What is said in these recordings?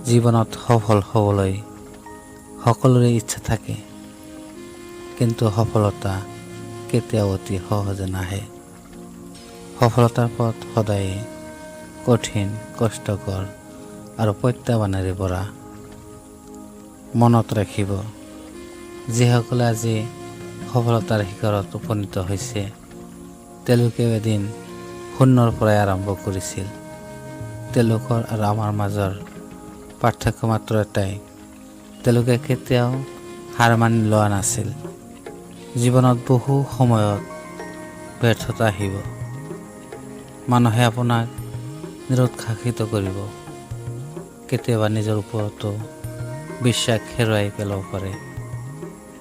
জীৱনত সফল হ'বলৈ সকলোৰে ইচ্ছা থাকে, কিন্তু সফলতা কেতিয়াও অতি সহজে নাহে। সফলতাৰ পথ সদায়ে কঠিন, কষ্টকৰ আৰু প্ৰত্যাহ্বানেৰে ভৰা। মনত ৰাখিব, যিসকলে আজি সফলতাৰ শিখৰত উপনীত হৈছে, তেওঁলোকেও এদিন শূন্যৰ পৰাই আৰম্ভ কৰিছিল। তেওঁলোকৰ আৰু আমাৰ মাজৰ পাৰ্থক্য মাত্ৰ এটাই, তেওঁলোকে কেতিয়াও হাৰ মানি লোৱা নাছিল। জীৱনত বহু সময়ত ব্যৰ্থতা আহিব। মানুহে আপোনাক নিৰুৎসাহিত কৰিব, কেতিয়াবা নিজৰ ওপৰতো বিশ্বাস হেৰুৱাই পেলাব পাৰে।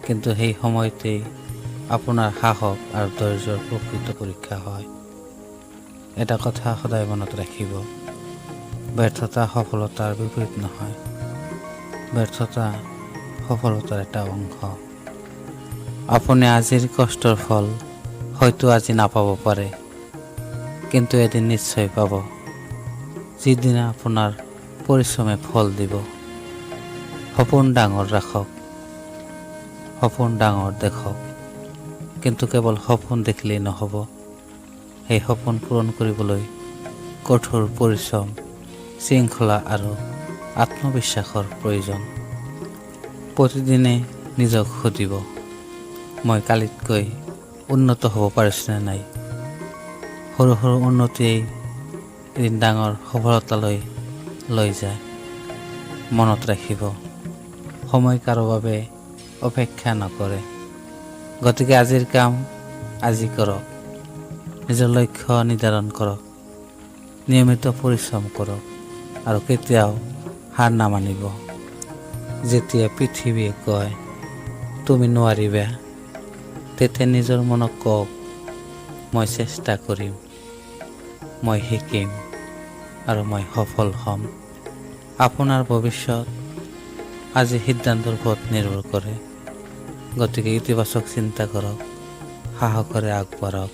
কিন্তু সেই সময়তেই আপোনাৰ সাহস আৰু ধৈৰ্যৰ প্ৰকৃত পৰীক্ষা হয়। এটা কথা সদায় মনত ৰাখিব, ব্যৰ্থতা সফলতাৰ বিপৰীত নহয়। ব্যৰ্থতা সফলতাৰ এটা অংশ। আপুনি আজিৰ কষ্টৰ ফল হয়তো আজি নাপাব পাৰে, কিন্তু এদিন নিশ্চয় পাব, যিদিনা আপোনাৰ পৰিশ্ৰমে ফল দিব। সপোন ডাঙৰ ৰাখক, সপোন ডাঙৰ দেখক, কিন্তু কেৱল সপোন দেখিলেই নহ'ব। সেই সপোন পূৰণ কৰিবলৈ কঠোৰ পৰিশ্ৰম, শৃংখলা আৰু আত্মবিশ্বাসৰ প্ৰয়োজন। প্ৰতিদিনে নিজক সুধিব, মই কালিতকৈ উন্নত হ'ব পাৰিছোঁনে নাই। সৰু সৰু উন্নতিয়েই এদিন ডাঙৰ সফলতালৈ লৈ যায়। মনত ৰাখিব, সময় কাৰো বাবে অপেক্ষা নকৰে। গতিকে আজিৰ কাম আজি কৰক, নিজৰ লক্ষ্য নিৰ্ধাৰণ কৰক, নিয়মিত পৰিশ্ৰম কৰক আৰু কেতিয়াও হাৰ নামানিব। যেতিয়া পৃথিৱীয়ে কয় তুমি নোৱাৰিবা, তেতিয়া নিজৰ মনক কওক, মই চেষ্টা কৰিম, মই শিকিম আৰু মই সফল হ'ম। আপোনাৰ ভৱিষ্যত আজি সিদ্ধান্তৰ ওপৰত নিৰ্ভৰ কৰে। গতিকে ইতিবাচক চিন্তা কৰক, সাহসেৰে আগবাঢ়ক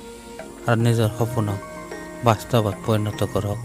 আৰু নিজৰ সপোনক বাস্তৱত পৰিণত কৰক।